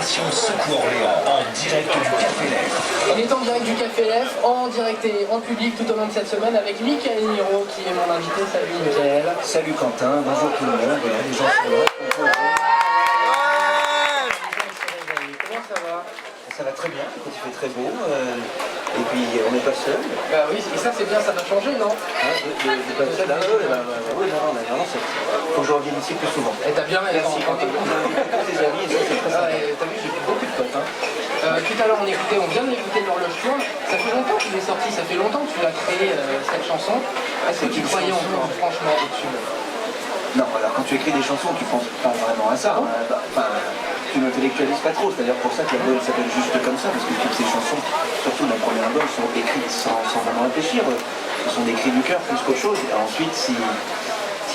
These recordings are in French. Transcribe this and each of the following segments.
Opération Secours Orléans, en direct du Café Lef. On est en direct du Café Lef, en direct et en public tout au long de cette semaine avec Michael Niro qui est mon invité. Salut Michael. Salut Quentin, bonjour tout le monde. Voilà, les gens sont là. Comment ça va? Ça va très bien, écoute, il fait très beau. Et puis on n'est pas seul. Bah oui, et ça c'est bien, ça va changer, non? De pas seul. Oui, non, faut que je revienne ici plus souvent. Et t'as bien raison. Merci quand t'es tes amis, et ça c'est très sympa. T'as vu, j'ai beaucoup de potes. Tout à l'heure on vient d'écouter l'horloge tourne. Ça fait longtemps qu'il est sorti, ça fait longtemps que tu l'as créé cette chanson. Est-ce que tu croyais encore franchement au-dessus? Non, alors quand tu écris des chansons, tu penses pas vraiment à ça. Tu n'intellectualises pas trop, c'est-à-dire pour ça que l'album s'appelle juste comme ça, parce que toutes ces chansons, surtout dans le premier album, sont écrites sans vraiment réfléchir. Ce sont des cris du cœur plus qu'autre chose. Et ensuite, si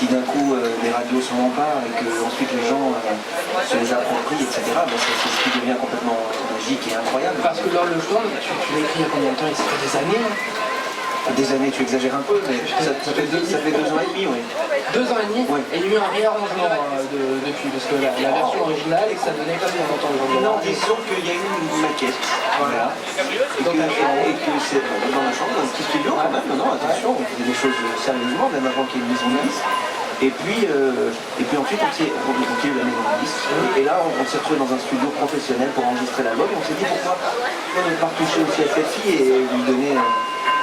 d'un coup les radios s'en emparent et que ensuite les gens se les approprient, etc., ben c'est ce qui devient complètement magique et incroyable. Parce que l'horloge tourne, tu l'as écrit il y a combien de temps? Ça fait des années. Des années, tu exagères un peu, mais ça fait 2 ans et demi, oui. 2 ans et demi, oui. Et il y a eu un réarrangement depuis, parce que la version originale, ça donnait comme on entend aujourd'hui. Non, disons qu'il y a eu une maquette, voilà. Et que c'est dans la chambre, dans un petit studio quand même, non, attention, on faisait des choses sérieusement, même avant qu'il y ait une maison de disque. Et puis ensuite on s'est eu la maison de disque. Et là on s'est retrouvé dans un studio professionnel pour enregistrer l'album et on s'est dit pourquoi ne pas retoucher aussi à cette fille et lui donner...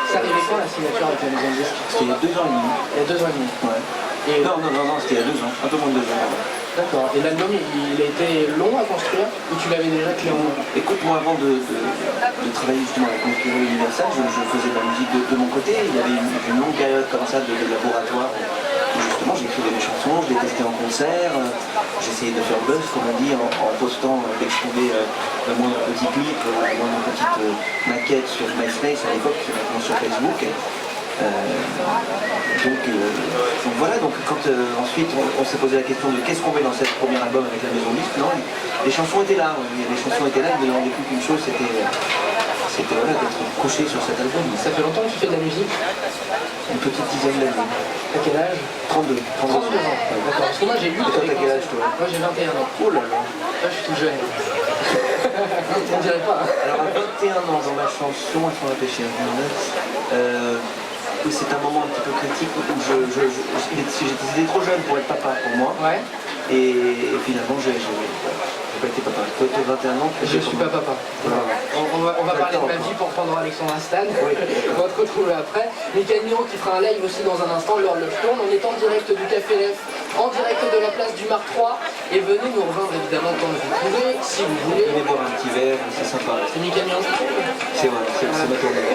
Ça arrivait quand la signature avec la maison de disque? C'était il y a 2 ans et demi. Il y a 2 ans et demi. Ouais. Et... Non, c'était il y a 2 ans, un peu moins de 2 ans. D'accord. Et l'album, il a été long à construire ou tu l'avais déjà clé en main? Écoute, moi avant de travailler justement avec Conquérant Universal, je faisais de la musique de mon côté. Il y avait une longue période comme ça de laboratoire où justement j'écrivais des chansons, je les testais en concert, j'essayais de faire buzz comme on dit en postant dès que je trouvais le moindre petit clip, la moindre petite maquette sur MySpace à l'époque, maintenant sur Facebook. Donc voilà, donc quand ensuite on s'est posé la question de qu'est-ce qu'on met dans cet premier album avec la maison de disque, non, les chansons étaient là, les chansons étaient là, il ne demandait plus qu'une chose, c'était voilà, d'être couché sur cet album. Ça fait longtemps que tu fais de la musique? Une petite dizaine d'années. À quel âge? 32. 32 ans. D'accord, parce que moi j'ai lu... Et toi t'as quel âge toi? Moi j'ai 21 ans. Oh là là. Moi je suis tout jeune. On dirait pas. Alors à 21 ans dans ma chanson, il faut réfléchir. Oui, c'est un moment un petit peu critique où j'étais trop jeune pour être papa pour moi. Ouais. Et finalement j'ai pas été papa. Toi tu as 21 ans. Je suis pas papa. Voilà. On va parler de ma vie pendant Alexandre Astan. Oui. On va te retrouver après. Michael Niro qui fera un live aussi dans un instant, l'horloge tourne. On est en direct du Café Lef, en direct de la place du Marc 3. Et venez nous rejoindre évidemment quand vous pouvez, si vous voulez. Venez boire un petit verre, c'est sympa. C'est Michael Niro. C'est vrai, c'est ma tournée.